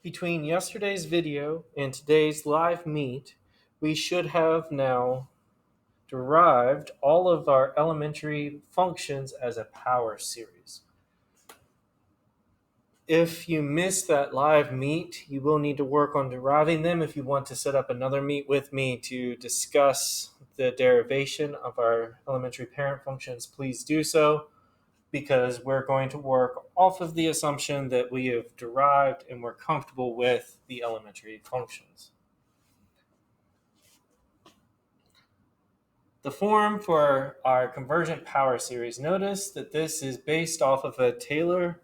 Between yesterday's video and today's live meet, we should have now derived all of our elementary functions as a power series. If you missed that live meet, you will need to work on deriving them. If you want to set up another meet with me to discuss the derivation of our elementary parent functions, please do so, because we're going to work off of the assumption that we have derived and we're comfortable with the elementary functions. The form for our convergent power series, notice that this is based off of a Taylor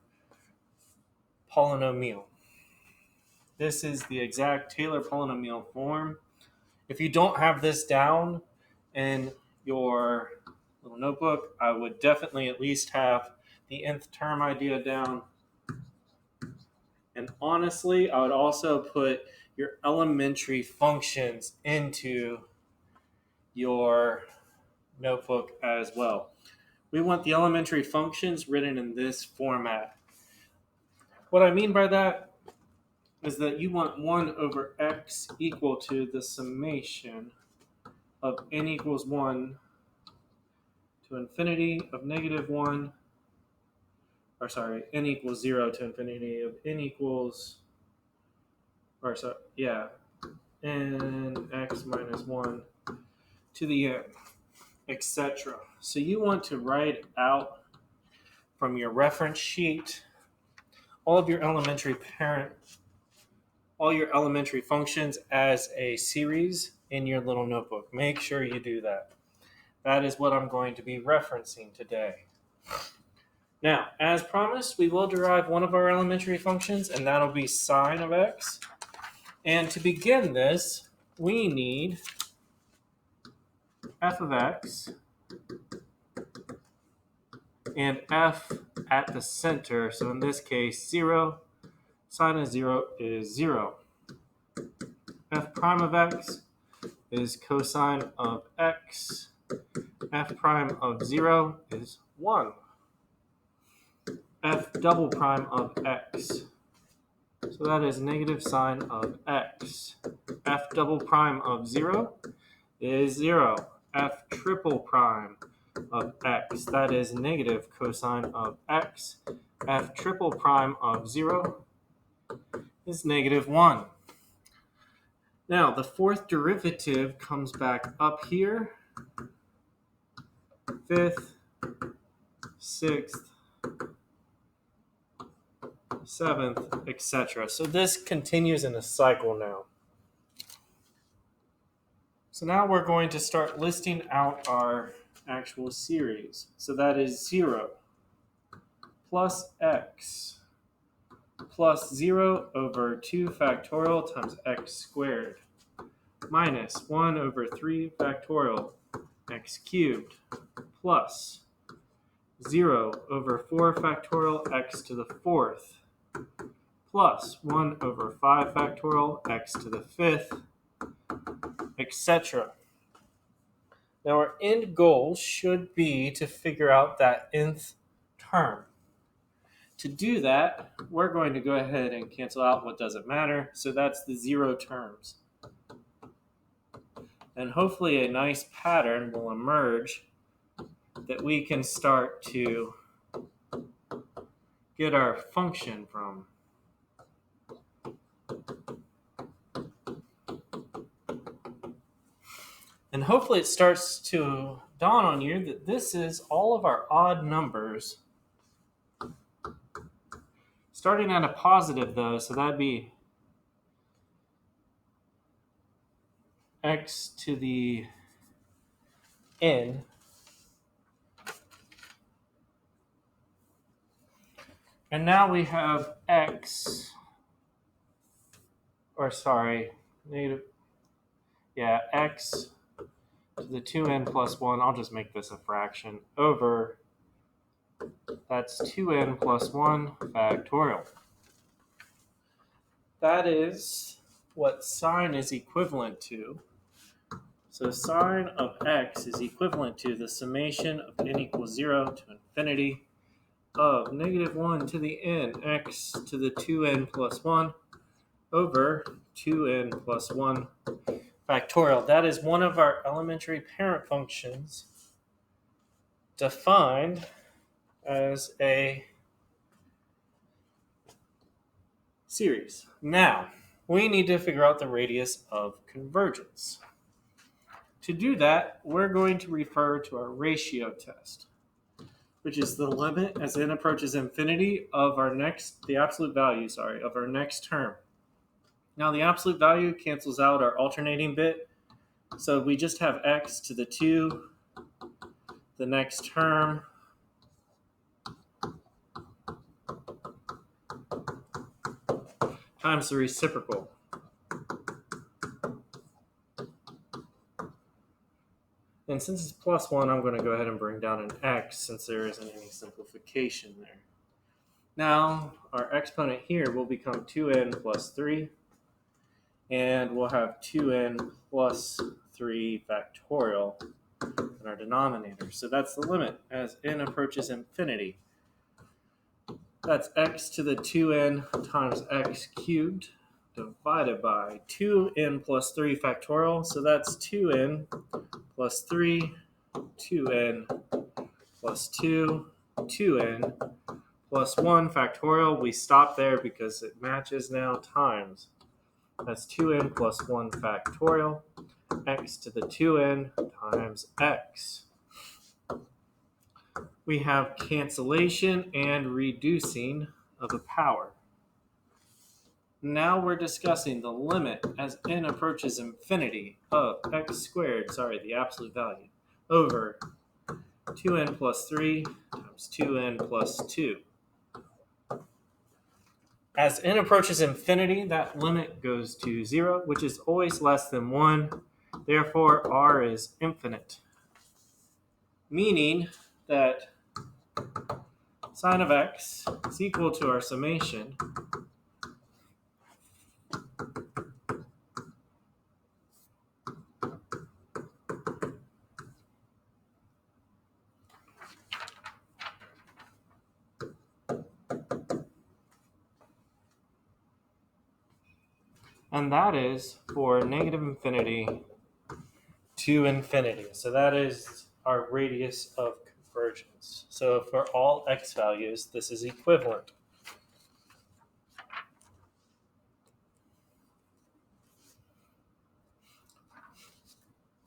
polynomial. This is the exact Taylor polynomial form. If you don't have this down in your little notebook, I would definitely at least have the nth term idea down. And honestly, I would also put your elementary functions into your notebook as well. We want the elementary functions written in this format. What I mean by that is that you want 1 over x equal to the summation of n equals 1 to infinity of negative 1, or sorry, n equals 0 to infinity of n equals, or so, yeah, n x minus 1 to the n, etc. So you want to write out from your reference sheet all of your elementary functions as a series in your little notebook. Make sure you do that. That is what I'm going to be referencing today. Now, as promised, we will derive one of our elementary functions, and that'll be sine of x. And to begin this, we need f of x and f at the center. So in this case, 0. Sine of 0 is 0. F prime of x is cosine of x. F prime of 0 is 1. F double prime of x. So that is negative sine of x. F double prime of 0 is 0. F triple prime of x. That is negative cosine of x. F triple prime of 0 is negative 1. Now, the fourth derivative comes back up here. Fifth, sixth, seventh, etc. So this continues in a cycle now. So now we're going to start listing out our actual series. So that is 0 plus x plus 0 over 2 factorial times x squared minus 1 over 3 factorial x cubed plus 0 over 4 factorial x to the 4th plus 1 over 5 factorial x to the 5th, etc. Now our end goal should be to figure out that nth term. To do that, we're going to go ahead and cancel out what doesn't matter. So that's the 0 terms. And hopefully a nice pattern will emerge that we can start to get our function from. And hopefully it starts to dawn on you that this is all of our odd numbers. Starting at a positive though, so that'd be x to the n. And now we have x, x to the 2n plus 1, I'll just make this a fraction, over, that's 2n plus 1 factorial. That is what sine is equivalent to. So sine of x is equivalent to the summation of n equals 0 to infinity of negative 1 to the n, x to the 2n plus 1 over 2n plus 1 factorial. That is one of our elementary parent functions defined as a series. Now, we need to figure out the radius of convergence. To do that, we're going to refer to our ratio test, which is the limit as n approaches infinity of the absolute value, of our next term. Now the absolute value cancels out our alternating bit, so we just have x to the 2, the next term, times the reciprocal. And since it's plus 1, I'm going to go ahead and bring down an x since there isn't any simplification there. Now, our exponent here will become 2n plus 3, and we'll have 2n plus 3 factorial in our denominator. So that's the limit as n approaches infinity. That's x to the 2n times x cubed divided by 2n plus 3 factorial. So that's 2n plus 3, 2n plus 2, 2n plus 1 factorial. We stop there because it matches now, times. That's 2n plus 1 factorial, x to the 2n times x. We have cancellation and reducing of a power. Now we're discussing the limit as n approaches infinity of x squared, the absolute value, over 2n plus 3 times 2n plus 2. As n approaches infinity, that limit goes to 0, which is always less than 1. Therefore, r is infinite, meaning that sine of x is equal to our summation and that is for negative infinity to infinity. So that is our radius of convergence. So for all x values, this is equivalent.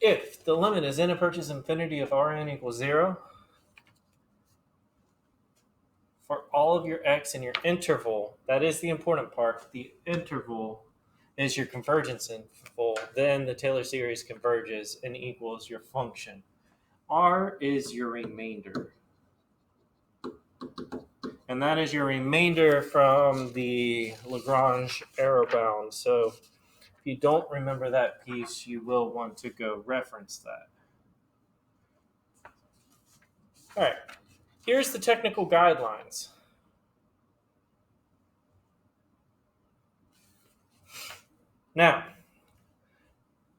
If the limit as n approaches infinity of Rn equals 0, for all of your x in your interval, that is the important part, the interval is your convergence interval, then the Taylor series converges and equals your function. R is your remainder. And that is your remainder from the Lagrange arrow bound. So if you don't remember that piece, you will want to go reference that. All right, here's the technical guidelines. Now,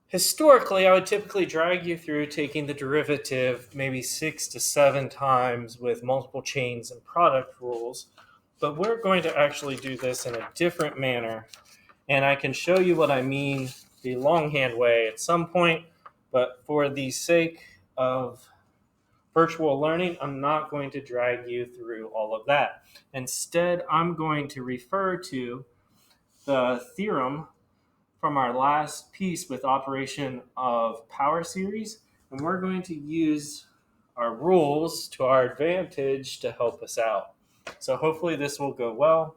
historically, I would typically drag you through taking the derivative maybe 6 to 7 times with multiple chains and product rules, but we're going to actually do this in a different manner, and I can show you what I mean the longhand way at some point, but for the sake of virtual learning, I'm not going to drag you through all of that. Instead, I'm going to refer to the theorem from our last piece with operation of power series, and we're going to use our rules to our advantage to help us out. So hopefully this will go well.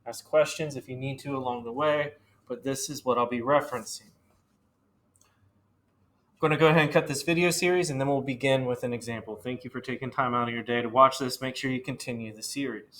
Ask questions if you need to along the way, but this is what I'll be referencing. I'm going to go ahead and cut this video series, and then we'll begin with an example. Thank you for taking time out of your day to watch this. Make sure you continue the series.